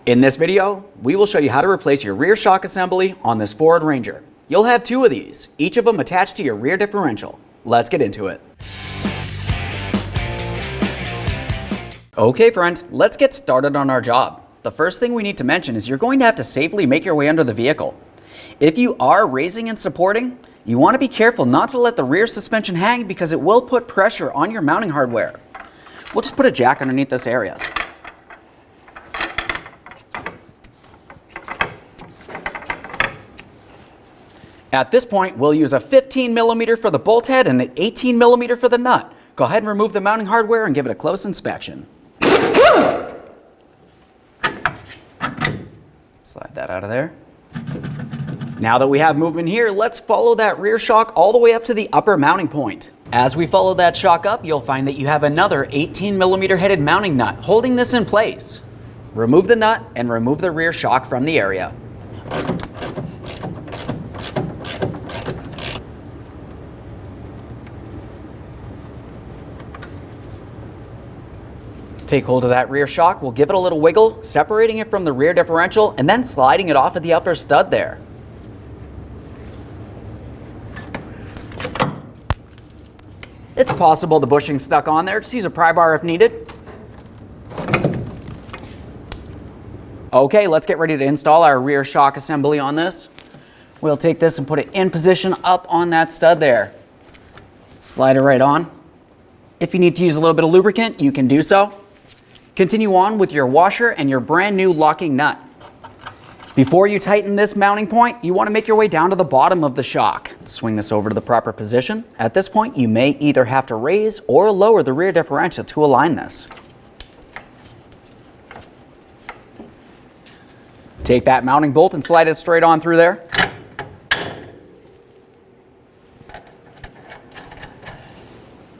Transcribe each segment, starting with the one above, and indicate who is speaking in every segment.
Speaker 1: In this video, we will show you how to replace your rear shock assembly on this Ford Ranger. You'll have two of these, each of them attached to your rear differential. Let's get into it. Okay friend, let's get started on our job. The first thing we need to mention is you're going to have to safely make your way under the vehicle. If you are raising and supporting, you want to be careful not to let the rear suspension hang because it will put pressure on your mounting hardware. We'll just put a jack underneath this area. At this point, we'll use a 15mm for the bolt head and an 18mm for the nut. Go ahead and remove the mounting hardware and give it a close inspection. Slide that out of there. Now that we have movement here, let's follow that rear shock all the way up to the upper mounting point. As we follow that shock up, you'll find that you have another 18mm headed mounting nut holding this in place. Remove the nut and remove the rear shock from the area. Let's take hold of that rear shock. We'll give it a little wiggle, separating it from the rear differential and then sliding it off of the upper stud there. It's possible the bushing's stuck on there. Just use a pry bar if needed. Okay, let's get ready to install our rear shock assembly on this. We'll take this and put it in position up on that stud there. Slide it right on. If you need to use a little bit of lubricant, you can do so. Continue on with your washer and your brand new locking nut. Before you tighten this mounting point, you want to make your way down to the bottom of the shock. Swing this over to the proper position. At this point, you may either have to raise or lower the rear differential to align this. Take that mounting bolt and slide it straight on through there.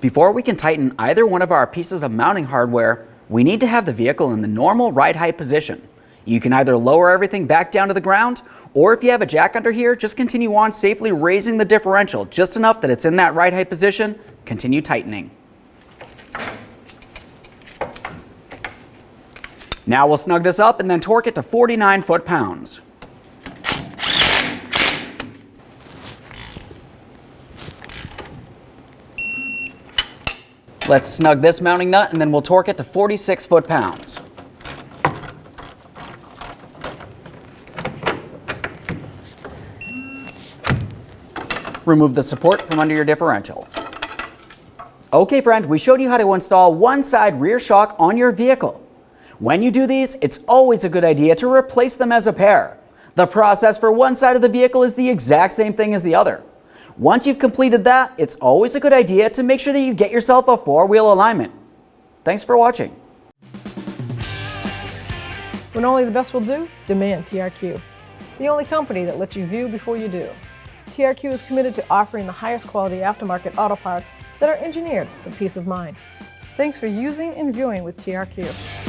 Speaker 1: Before we can tighten either one of our pieces of mounting hardware, we need to have the vehicle in the normal ride height position. You can either lower everything back down to the ground, or if you have a jack under here, just continue on safely raising the differential just enough that it's in that ride height position. Continue tightening. Now we'll snug this up and then torque it to 49 foot-pounds. Let's snug this mounting nut and then we'll torque it to 46 foot-pounds. Remove the support from under your differential. Okay friend, we showed you how to install one side rear shock on your vehicle. When you do these, it's always a good idea to replace them as a pair. The process for one side of the vehicle is the exact same thing as the other. Once you've completed that, it's always a good idea to make sure that you get yourself a four-wheel alignment. Thanks for watching.
Speaker 2: When only the best will do, demand TRQ. The only company that lets you view before you do. TRQ is committed to offering the highest quality aftermarket auto parts that are engineered for peace of mind. Thanks for using and viewing with TRQ.